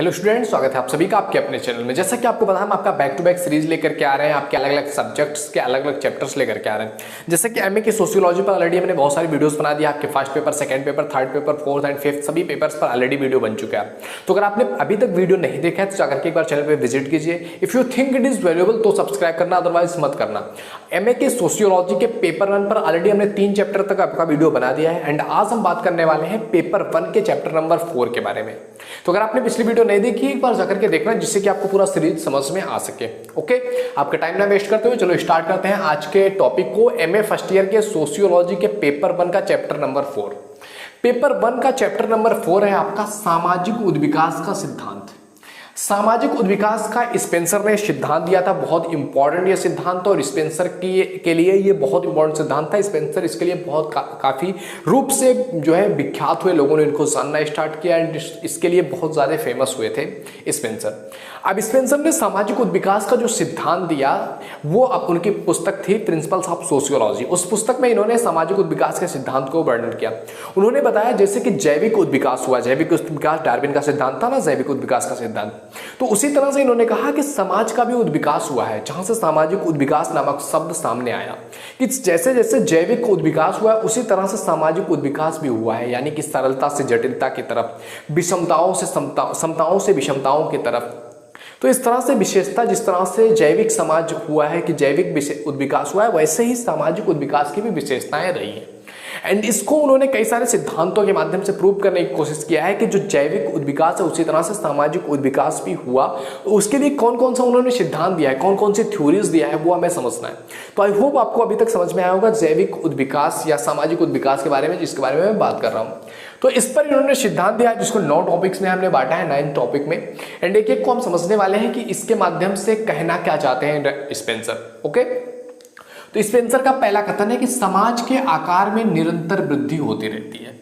Hello students, स्वागत है आप सभी का आपके अपने चैनल में। जैसा कि आपको पता है, हम आपका बैक टू बैक सीरीज लेकर के आ रहे हैं, आपके अलग अलग सब्जेक्ट्स के अलग अलग चैप्टर्स लेकर के आ रहे हैं। जैसे कि एमए की सोशियोलॉजी पर ऑलरेडी हमने बहुत सारी वीडियोस बना दिया, आपके first paper, second paper, third paper, fourth and fifth सभी पेपर्स पर ऑलरेडी वीडियो बन चुका है। तो अगर आपने अभी तक वीडियो नहीं देखा है तो जाकर के एक बार चैनल पर विजिट कीजिए। If you think it is valuable तो सब्सक्राइब करना, अदरवाइज मत करना। एमए के सोशियोलॉजी के पेपर 1 पर ऑलरेडी हमने 3 चैप्टर तक आपका वीडियो बना दिया है एंड आज हम बात करने वाले हैं पेपर 1 के चैप्टर नंबर 4 के बारे में। तो अगर आपने पिछली वीडियो नहीं देखी, एक बार जाकर के देखना जिससे कि आपको पूरा सीरीज समझ में आ सके। ओके, आपका टाइम ना वेस्ट करते हुए चलो स्टार्ट करते हैं आज के टॉपिक को। एमए फर्स्ट ईयर के सोशियोलॉजी के पेपर 1 का चैप्टर नंबर 4। पेपर 1 का चैप्टर नंबर 4 है आपका सामाजिक उद्विकास का सिद्धांत। सामाजिक उद्विकास का स्पेंसर ने सिद्धांत दिया था, बहुत इंपॉर्टेंट ये सिद्धांत, और स्पेंसर के लिए ये बहुत इंपॉर्टेंट सिद्धांत था। स्पेंसर इसके लिए बहुत काफी रूप से जो है विख्यात हुए, लोगों ने इनको जानना स्टार्ट किया एंड इसके लिए बहुत ज्यादा फेमस हुए थे स्पेंसर। अब स्पेंसर ने सामाजिक उद्विकास का जो सिद्धांत दिया वो अब उनकी पुस्तक थी प्रिंसिपल्स ऑफ सोशियोलॉजी। उस पुस्तक में इन्होंने सामाजिक उद्विकास के सिद्धांत को वर्णन किया। उन्होंने बताया जैसे कि जैविक उद्विकास हुआ, जैविक उद्विकास डार्विन का सिद्धांत था ना, जैविक उद्विकास का सिद्धांत, तो उसी तरह से इन्होंने कहा कि समाज का भी उद्विकास हुआ है, जहां से सामाजिक उद्विकास नामक शब्द सामने आया कि जैसे जैसे जैविक उद्विकास हुआ उसी तरह से सामाजिक उद्विकास भी हुआ है, यानी कि सरलता से जटिलता की तरफ, विषमताओं से समताओं से विषमताओं की तरफ। तो इस तरह से विशेषता, जिस तरह से जैविक समाज हुआ है कि जैविक उद्विकास हुआ है, वैसे ही सामाजिक उद्विकास की भी विशेषताएं रही हैं। एंड इसको उन्होंने कई सारे सिद्धांतों के माध्यम से प्रूव करने की कोशिश किया है कि जो जैविक उद्विकास है उसी तरह से सामाजिक उद्विकास भी हुआ। तो उसके लिए कौन कौन सा उन्होंने सिद्धांत दिया है, कौन कौन सी थ्योरीज दिया है, वो हमें समझना है। तो आई होप आपको अभी तक समझ में आया होगा जैविक उद्विकास या सामाजिक उद्विकास के बारे में, जिसके बारे में मैं बात कर रहा हूँ। तो इस पर इन्होंने सिद्धांत दिया जिसको 9 टॉपिक्स में हमने बांटा है, 9 टॉपिक में, एंड एक एक को हम समझने वाले हैं कि इसके माध्यम से कहना क्या चाहते हैं स्पेंसर। ओके, तो स्पेंसर का पहला कथन है कि समाज के आकार में निरंतर वृद्धि होती रहती है।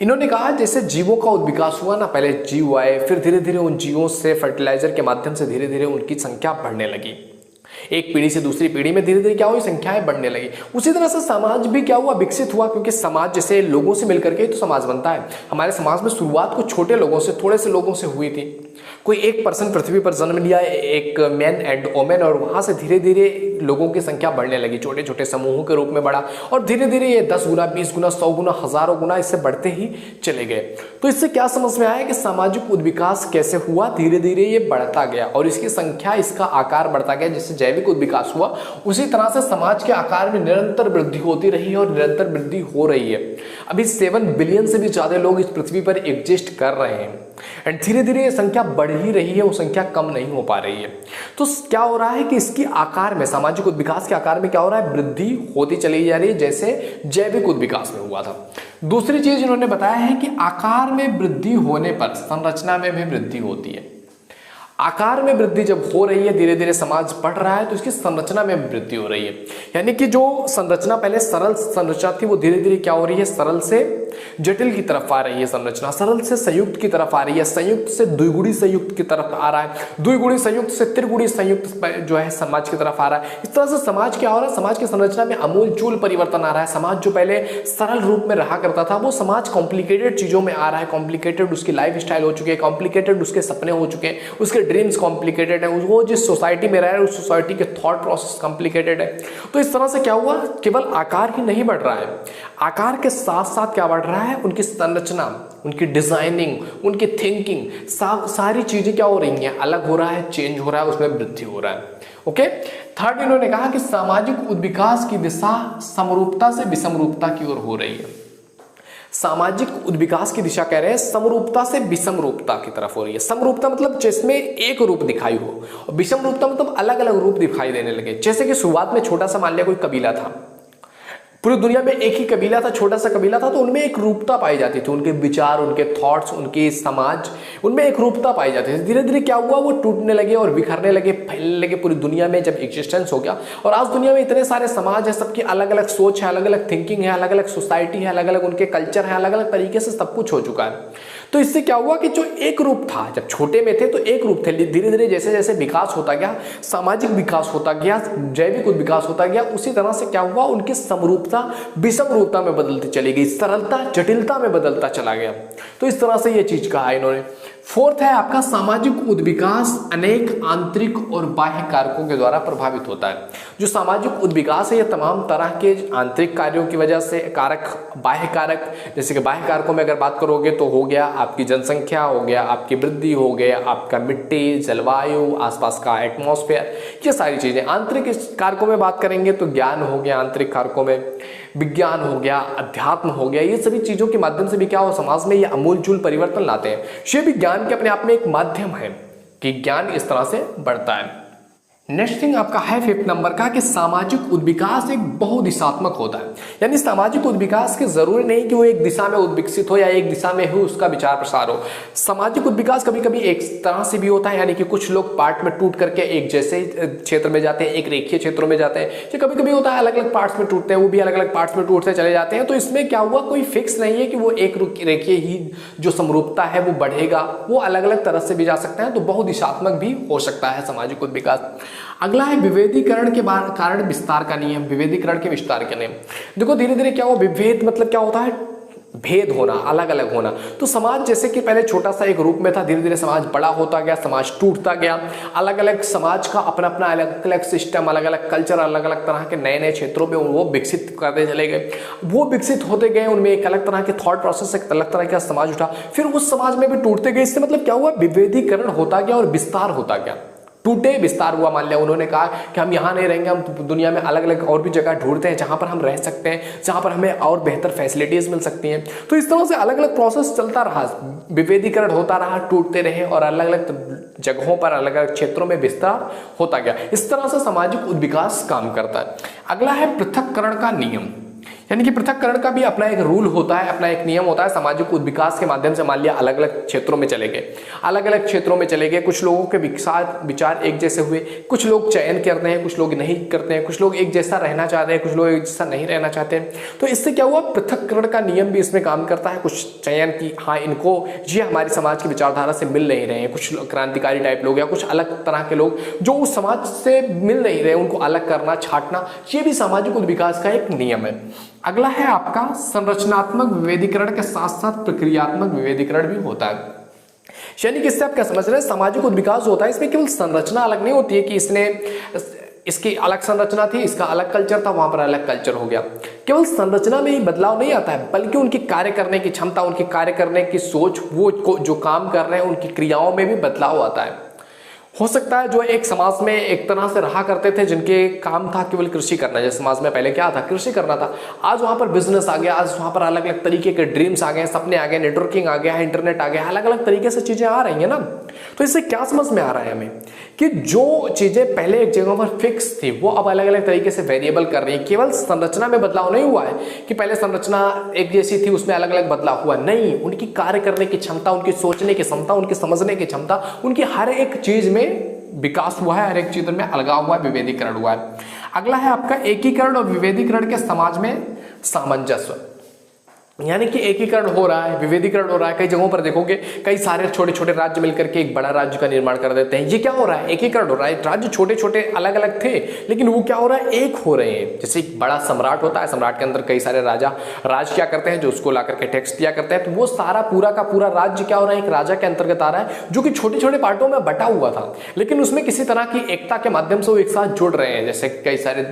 इन्होंने कहा जैसे जीवों का उद्विकास हुआ ना, पहले जीव आए, फिर धीरे धीरे उन जीवों से फर्टिलाइजर के माध्यम से धीरे धीरे उनकी संख्या बढ़ने लगी। एक पीढ़ी से दूसरी पीढ़ी में धीरे धीरे क्या हुई, संख्याएं बढ़ने लगी। उसी तरह से समाज भी क्या हुआ, विकसित हुआ, क्योंकि समाज जैसे लोगों से मिलकर के तो समाज बनता है। हमारे समाज में शुरुआत कुछ छोटे लोगों से, थोड़े से लोगों से हुई थी। कोई एक पर्सन पृथ्वी पर जन्म लिया, एक मैन एंड वोमेन, और वहां से धीरे धीरे लोगों की संख्या बढ़ने लगी, छोटे छोटे समूहों के रूप में बढ़ा, और धीरे धीरे ये 10 गुना, 20 गुना, 100 गुना, हजारों गुना इससे बढ़ते ही चले गए। तो इससे क्या समझ में आया कि सामाजिक उद्विकास कैसे हुआ, धीरे धीरे ये बढ़ता गया और इसकी संख्या, इसका आकार बढ़ता गया। जैसे जैविक उद्विकास हुआ उसी तरह से समाज के आकार में निरंतर वृद्धि होती रही है और निरंतर वृद्धि हो रही है। अभी 7 बिलियन से भी ज्यादा लोग इस पृथ्वी पर एग्जिस्ट कर रहे हैं एंड धीरे धीरे ये संख्या बढ़ ही रही है, वो संख्या कम नहीं हो पा रही है। तो क्या हो रहा है कि इसकी आकार में, सामाजिक उद्विकास के आकार में क्या हो रहा है, वृद्धि होती चली जा रही है, जैसे जैविक उद्विकास में हुआ था। दूसरी चीज इन्होंने बताया है कि आकार में वृद्धि होने पर संरचना में भी वृद्धि होती है। आकार में वृद्धि जब हो रही है, धीरे धीरे समाज बढ़ रहा है, तो इसकी संरचना में वृद्धि हो रही है। यानी कि जो संरचना पहले सरल संरचना थी वो धीरे धीरे क्या हो रही है, सरल से जटिल की तरफ आ रही है संरचना, सरल से संयुक्त की तरफ आ रही है, संयुक्त से द्विगुणी संयुक्त की तरफ आ रहा है, द्विगुणी संयुक्त से त्रिगुणी संयुक्त जो है समाज की तरफ आ रहा है। इस तरह से समाज क्या हो रहा है, समाज की संरचना में अमूलचूल परिवर्तन आ रहा है। समाज जो पहले सरल रूप में रहा करता था वो समाज कॉम्प्लिकेटेड चीजों में आ रहा है, कॉम्प्लिकेटेड उसकी लाइफ स्टाइल हो चुकी है, कॉम्प्लिकेटेड उसके सपने हो चुके हैं, उसके ड्रीम्स कॉम्प्लिकेटेड है, वो जिस सोसाइटी में रह रहा है उस सोसाइटी के थॉट प्रोसेस कॉम्प्लिकेटेड है। तो इस तरह से क्या हुआ, केवल आकार ही नहीं बढ़ रहा है, आकार के साथ साथ क्या बढ़ रहा है, उनकी संरचना, उनकी डिजाइनिंग, उनकी थिंकिंग, सारी चीजें क्या हो रही हैं, अलग हो रहा है, चेंज हो रहा है, उसमें वृद्धि हो रहा है। ओके, थर्ड इन्होंने कहा कि सामाजिक उद्विकास की दिशा समरूपता से विषमरूपता की ओर हो रही है। सामाजिक उद्विकास की दिशा कह रहे हैं समरूपता से विषमरूपता की तरफ हो रही है। समरूपता मतलब जिसमें एक रूप दिखाई हो, और विषमरूपता मतलब अलग अलग रूप दिखाई देने लगे। जैसे कि शुरुआत में छोटा सा मान लिया कोई कबीला था, पूरी दुनिया में एक ही कबीला था, छोटा सा कबीला था, तो उनमें एक रूपता पाई जाती थी, उनके विचार, उनके थॉट्स, उनकी समाज, उनमें एक रूपता पाई जाती थी। धीरे धीरे क्या हुआ, वो टूटने लगे और बिखरने लगे, फैलने लगे पूरी दुनिया में जब एग्जिस्टेंस हो गया। और आज दुनिया में इतने सारे समाज है, सबकी अलग अलग सोच है, अलग अलग थिंकिंग है, अलग अलग सोसाइटी है, अलग अलग उनके कल्चर है, अलग अलग तरीके से सब कुछ हो चुका है। तो इससे क्या हुआ कि जो एक रूप था, जब छोटे में थे तो एक रूप थे, धीरे धीरे जैसे जैसे विकास होता गया, सामाजिक विकास होता गया, जैविक विकास होता गया, उसी तरह से क्या हुआ, उनकी समरूपता विषमरूपता में बदलती चली गई, सरलता जटिलता में बदलता चला गया। तो इस तरह से ये चीज कहा इन्होंने। फोर्थ है आपका सामाजिक उद्विकास अनेक आंतरिक और बाह्य कारकों के द्वारा प्रभावित होता है। जो सामाजिक उद्विकास है ये तमाम तरह के आंतरिक कार्यों की वजह से कारक, बाह्य कारक, जैसे कि बाह्य कारकों में अगर बात करोगे तो हो गया आपकी जनसंख्या, हो गया आपकी वृद्धि, हो गया आपका मिट्टी, जलवायु, आसपास का एटमॉस्फेयर, ये सारी चीजें। आंतरिक कारकों में बात करेंगे तो ज्ञान हो गया, आंतरिक कारकों में विज्ञान हो गया, अध्यात्म हो गया, ये सभी चीजों के माध्यम से भी क्या हो समाज में ये अमूलचूल परिवर्तन लाते हैं। ये भी ज्ञान के अपने आप में एक माध्यम है कि ज्ञान इस तरह से बढ़ता है। नेक्स्ट थिंग आपका है 5th नंबर का कि सामाजिक उद्विकास एक बहुदिशात्मक होता है। यानी सामाजिक उद्विकास के जरूरी नहीं कि वो एक दिशा में उद्विकसित हो या एक दिशा में ही उसका विचार प्रसार हो। सामाजिक उद्विकास कभी कभी एक तरह से भी होता है, यानी कि कुछ लोग पार्ट में टूट करके एक जैसे क्षेत्र में जाते हैं, एक रेखीय क्षेत्रों में जाते हैं। ये कभी कभी होता है अलग अलग पार्ट्स में टूटते हैं, वो भी अलग अलग पार्ट्स में टूटते चले जाते हैं। तो इसमें क्या हुआ, कोई फिक्स नहीं है कि वो एक रेखीय ही जो समरूपता है वो बढ़ेगा, वो अलग अलग तरह से भी जा सकता है। तो बहुदिशात्मक भी हो सकता है सामाजिक उद्विकास। अगला है विभेदीकरण के कारण विस्तार का नियम। विभेदीकरण के विस्तार के नियम देखो, धीरे धीरे क्या हो, विभेद मतलब क्या होता है, भेद होना, अलग अलग होना। तो समाज जैसे कि पहले छोटा सा एक रूप में था, धीरे धीरे समाज बड़ा होता गया, समाज टूटता गया, अलग अलग समाज का अपना अपना अलग अलग सिस्टम, अलग अलग कल्चर, अलग अलग तरह के नए नए क्षेत्रों में वो विकसित करते चले गए। वो विकसित होते गए, उनमें एक अलग तरह के थॉट प्रोसेस, एक अलग तरह का समाज उठा, फिर उस समाज में भी टूटते गए। इससे मतलब क्या हुआ, विभेदीकरण होता गया और विस्तार होता गया। टूटे विस्तार हुआ। मान लिया उन्होंने कहा कि हम यहाँ नहीं रहेंगे, हम दुनिया में अलग अलग और भी जगह ढूंढते हैं जहाँ पर हम रह सकते हैं, जहाँ पर हमें और बेहतर फैसिलिटीज मिल सकती हैं। तो इस तरह से अलग अलग प्रोसेस चलता रहा, विभेदीकरण होता रहा, टूटते रहे और अलग अलग जगहों पर, अलग अलग क्षेत्रों में विस्तार होता गया। इस तरह से सामाजिक उद्विकास काम करता है। अगला है पृथक्करण का नियम। यानी कि पृथक्करण का भी अपना एक रूल होता है, अपना एक नियम होता है। सामाजिक उद्विकास के माध्यम से मान लिया अलग अलग क्षेत्रों में चले गए, अलग अलग क्षेत्रों में चले गए, कुछ लोगों के विचार एक जैसे हुए, कुछ लोग चयन करते हैं, कुछ लोग नहीं करते हैं, कुछ लोग एक जैसा रहना चाहते हैं, कुछ लोग एक जैसा नहीं रहना चाहते हैं। तो इससे क्या हुआ, पृथक्करण का नियम भी इसमें काम करता है। कुछ चयन की, हाँ इनको ये हमारी समाज की विचारधारा से मिल नहीं रहे हैं, कुछ क्रांतिकारी टाइप लोग या कुछ अलग तरह के लोग जो उस समाज से मिल नहीं रहे, उनको अलग करना, छांटना, ये भी सामाजिक उद्विकास का एक नियम है। अगला है आपका संरचनात्मक विभेदीकरण के साथ साथ प्रक्रियात्मक विभेदीकरण भी होता है। यानी कि इससे आप क्या समझ रहे हैं, सामाजिक उद्विकास होता है, इसमें केवल संरचना अलग नहीं होती है कि इसकी अलग संरचना थी, इसका अलग कल्चर था, वहां पर अलग कल्चर हो गया। केवल संरचना में ही बदलाव नहीं आता है, बल्कि उनकी कार्य करने की क्षमता, उनकी कार्य करने की सोच, वो जो काम कर रहे हैं उनकी क्रियाओं में भी बदलाव आता है। हो सकता है जो एक समाज में एक तरह से रहा करते थे, जिनके काम था केवल कृषि करना, जैसे समाज में पहले क्या था, कृषि करना था, आज वहां पर बिजनेस आ गया, आज वहां पर अलग अलग तरीके के ड्रीम्स आ गए, सपने आ गए, नेटवर्किंग आ गया है, इंटरनेट आ गया, अलग अलग तरीके से चीजें आ रही है ना। तो इससे क्या समझ में आ रहा है हमें कि जो चीजें पहले एक जगह पर फिक्स थी वो अब अलग अलग तरीके से वेरिएबल कर रही है। केवल संरचना में बदलाव नहीं हुआ है कि पहले संरचना एक जैसी थी उसमें अलग अलग बदलाव हुआ, नहीं, उनकी कार्य करने की क्षमता, उनकी सोचने की क्षमता, उनकी समझने की क्षमता, उनकी हर एक चीज में विकास हुआ है, हर एक चीज में अलगाव हुआ है, विभेदीकरण हुआ है। अगला है आपका एकीकरण और विभेदीकरण के समाज में सामंजस्य। यानी कि एकीकरण हो रहा है, विभेदीकरण हो रहा है। कई जगहों पर देखोगे कई सारे छोटे छोटे राज्य मिलकर के एक बड़ा राज्य का निर्माण कर देते हैं। ये क्या हो रहा है, एकीकरण हो रहा है। राज्य छोटे छोटे अलग अलग थे, लेकिन वो क्या हो रहा है, एक हो रहे हैं। जैसे एक बड़ा सम्राट होता है, सम्राट के अंदर कई सारे राज क्या करते हैं, जो उसको ला करके टैक्स दिया करते हैं, तो वो सारा पूरा का पूरा राज्य क्या हो रहा है, एक राजा के अंतर्गत आ रहा है, जो कि छोटे छोटे पार्टों में बटा हुआ था, लेकिन उसमें किसी तरह की एकता के माध्यम से वो एक साथ जुड़ रहे हैं। जैसे कई सारे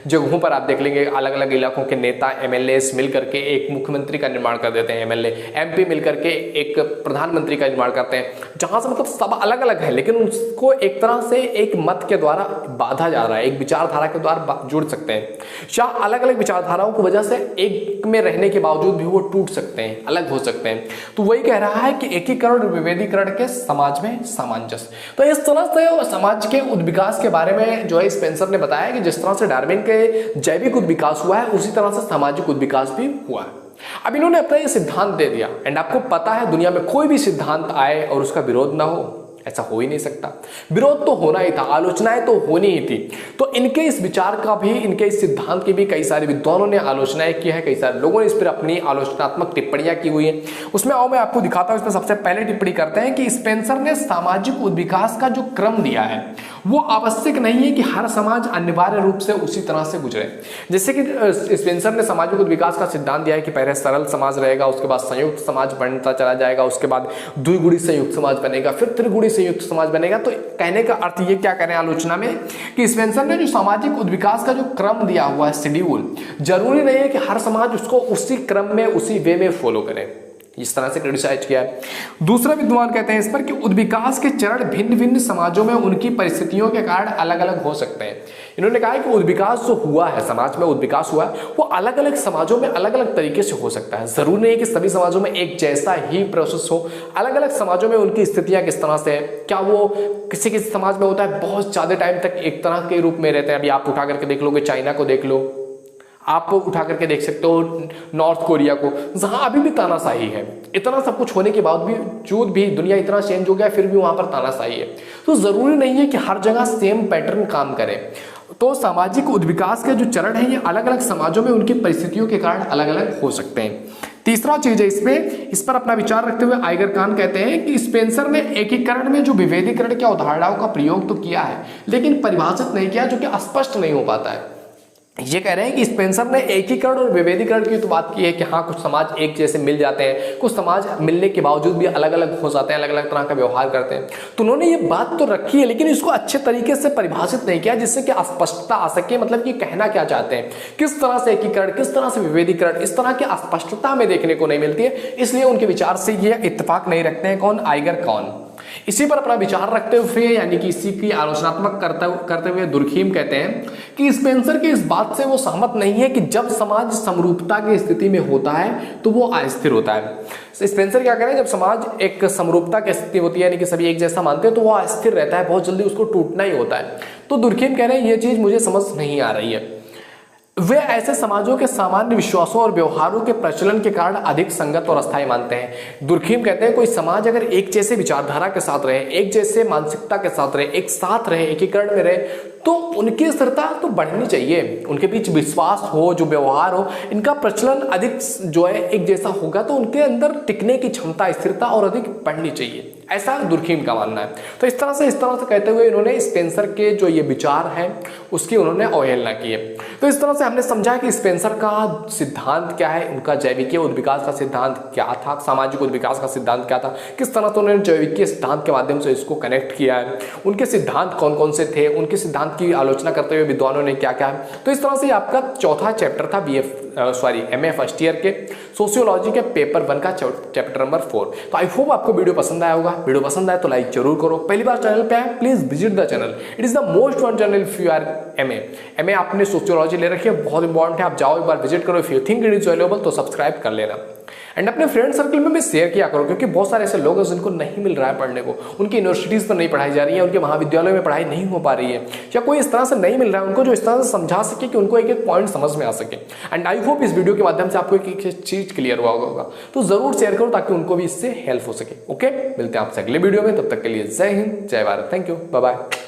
जगहों पर आप देख लेंगे, अलग अलग इलाकों के नेता, एमएलए मिलकर के एक मुख्यमंत्री का निर्माण कर देते हैं, एमएलए एमपी मिलकर के एक प्रधानमंत्री का निर्माण करते हैं, जहां से मतलब सब अलग अलग है, लेकिन उसको एक तरह से एक मत के द्वारा बांधा जा रहा है, एक विचारधारा के द्वारा जुड़ सकते हैं, या अलग अलग विचारधाराओं की वजह से एक में रहने के बावजूद भी वो टूट सकते हैं, अलग हो सकते हैं। तो वही कह रहा है कि एकीकरण और विभेदीकरण के समाज में सामंजस्य। तो इस तरह से समाज के उद्विकास के बारे में जो है स्पेंसर ने बताया कि जिस तरह से डार्विन के जैविक उद्विकास हुआ है, उसी तरह से सामाजिक उद्विकास भी हुआ है। अब इन्होंने अपना ये सिद्धांत दे दिया, एंड आपको पता है दुनिया में कोई भी सिद्धांत आए और उसका विरोध ना हो, ऐसा हो ही नहीं सकता। विरोध तो होना ही था, आलोचनाएं तो होनी ही थी। तो इनके इस विचार का भी, इनके इस सिद्धांत की भी कई सारे विद्वानों ने आलोचनाएं की है, कई सारे लोगों ने इस पर अपनी आलोचनात्मक टिप्पणियां की हुई है। उसमें आओ मैं आपको दिखाता हूं। इसमें सबसे पहले टिप्पणी करते हैं कि स्पेंसर ने सामाजिक उद्विकास का जो क्रम दिया है वो आवश्यक नहीं है कि हर समाज अनिवार्य रूप से उसी तरह से गुजरे। जैसे कि स्पेंसर ने सामाजिक विकास का सिद्धांत दिया है कि पहले सरल समाज रहेगा, उसके बाद संयुक्त समाज बनता चला जाएगा, उसके बाद द्विगुणी संयुक्त समाज बनेगा, फिर त्रिगुणी संयुक्त समाज बनेगा। तो कहने का अर्थ ये क्या करें आलोचना में कि स्पेंसर ने जो सामाजिक विकास का जो क्रम दिया हुआ है, शेड्यूल, जरूरी नहीं है कि हर समाज उसको उसी क्रम में उसी वे में फॉलो करे, इस तरह से क्रिटिसाइज किया है। दूसरा विद्वान कहते हैं इस पर कि उद्विकास के चरण भिन्न भिन्न समाजों में उनकी परिस्थितियों के कारण अलग अलग हो सकते हैं। इन्होंने कहा है कि उद्विकास जो हुआ है, समाज में उद्विकास हुआ है, वो अलग अलग समाजों में अलग अलग तरीके से हो सकता है। जरूरी नहीं है कि सभी समाजों में एक जैसा ही प्रोसेस हो। अलग अलग समाजों में उनकी स्थितियां किस तरह से है, क्या वो किसी किसी समाज में होता है बहुत ज्यादा टाइम तक एक तरह के रूप में रहते हैं। अभी आप उठा करके देख लोगे, चाइना को देख लो, आप उठा करके देख सकते हो नॉर्थ कोरिया को, जहां अभी भी तानाशाही है। इतना सब कुछ होने के बावजूद भी दुनिया इतना चेंज हो गया, फिर भी वहां पर तानाशाही है। तो जरूरी नहीं है कि हर जगह सेम पैटर्न काम करे। तो सामाजिक उद्विकास के जो चरण है ये अलग अलग समाजों में उनकी परिस्थितियों के कारण अलग अलग हो सकते हैं। तीसरा चीज है इस पर अपना विचार रखते हुए आइगर खान कहते हैं कि स्पेंसर ने एकीकरण में जो विभेदीकरण की अवधारणाओं का प्रयोग तो किया है, लेकिन परिभाषित नहीं किया, जो कि स्पष्ट नहीं हो पाता है। ये कह रहे हैं कि स्पेंसर ने एकीकरण और विभेदीकरण की तो बात की है कि हाँ, कुछ समाज एक जैसे मिल जाते हैं, कुछ समाज मिलने के बावजूद भी अलग अलग हो जाते हैं, अलग अलग तरह का व्यवहार करते हैं। तो उन्होंने ये बात तो रखी है, लेकिन इसको अच्छे तरीके से परिभाषित नहीं किया, जिससे कि अस्पष्टता आ सके, मतलब कि कहना क्या चाहते हैं, किस तरह से एकीकरण, किस तरह से विभेदीकरण, इस तरह की अस्पष्टता में देखने को नहीं मिलती है। इसलिए उनके विचार से ये इत्तेफाक नहीं रखते हैं कौन, आइगर खान। इसी पर अपना विचार रखते हुए, यानी कि इसी की आलोचनात्मक करते हुए दुर्खीम कहते हैं कि स्पेंसर की इस बात से वो सहमत नहीं है कि जब समाज समरूपता की स्थिति में होता है तो वो अस्थिर होता है। स्पेंसर क्या कह रहे हैं, जब समाज एक समरूपता की स्थिति होती है, यानी कि सभी एक जैसा मानते हैं, तो वो अस्थिर रहता है, बहुत जल्दी उसको टूटना ही होता है। तो दुर्खीम कह रहे हैं ये चीज मुझे समझ नहीं आ रही है। वे ऐसे समाजों के सामान्य विश्वासों और व्यवहारों के प्रचलन के कारण अधिक संगत और अस्थायी मानते हैं। दुर्खीम कहते हैं कोई समाज अगर एक जैसे विचारधारा के साथ रहे, एक जैसे मानसिकता के साथ रहे, एक साथ रहे, एकीकरण में रहे, तो उनकी स्थिरता तो बढ़नी चाहिए, उनके बीच विश्वास हो, जो व्यवहार हो, इनका प्रचलन अधिक जो है एक जैसा होगा, तो उनके अंदर टिकने की क्षमता, स्थिरता और अधिक बढ़नी चाहिए, ऐसा दुर्खीम का मानना है। तो इस तरह से कहते हुए इन्होंने स्पेंसर के जो ये विचार हैं उसकी उन्होंने अवहेलना की है। तो इस तरह से हमने समझा कि स्पेंसर का सिद्धांत क्या है, उनका जैविकीय उद्विकास का सिद्धांत क्या था, सामाजिक उद्विकास का सिद्धांत क्या था, किस तरह से उन्होंने जैविकीय सिद्धांत के माध्यम से इसको कनेक्ट किया है, उनके सिद्धांत कौन कौन से थे, उनके सिद्धांत की आलोचना करते हुए विद्वानों ने क्या क्या है। तो इस तरह से आपका चौथा चैप्टर था MA फर्स्ट ईयर के सोशियोलॉजी के पेपर 1 का चैप्टर नंबर 4। तो आई होप आपको वीडियो पसंद आया होगा। वीडियो पसंद आए तो लाइक जरूर करो। पहली बार चैनल पे आए, please visit the channel, it is the most one channel if you are MA आपने सोशियोलॉजी ले रखी है, बहुत इंपॉर्टेंट है, आप जाओ एक बार विजिट करो। If you think it is valuable तो सब्सक्राइब कर लेना एंड अपने फ्रेंड सर्कल में भी शेयर किया करो, क्योंकि बहुत सारे ऐसे लोग हैं जिनको नहीं मिल रहा है पढ़ने को, उनकी यूनिवर्सिटीज पर नहीं पढ़ाई जा रही है, उनके महाविद्यालयों में पढ़ाई नहीं हो पा रही है, या कोई इस तरह से नहीं मिल रहा है उनको जो इस तरह से समझा सके कि उनको एक एक पॉइंट समझ में आ सके। एंड आई होप इस वीडियो के माध्यम से आपको एक चीज क्लियर हुआ होगा, तो जरूर शेयर करो ताकि उनको भी इससे हेल्प हो सके। ओके, मिलते हैं आपसे अगले वीडियो में, तब तक के लिए जय हिंद, जय Bharat, thank you, bye bye.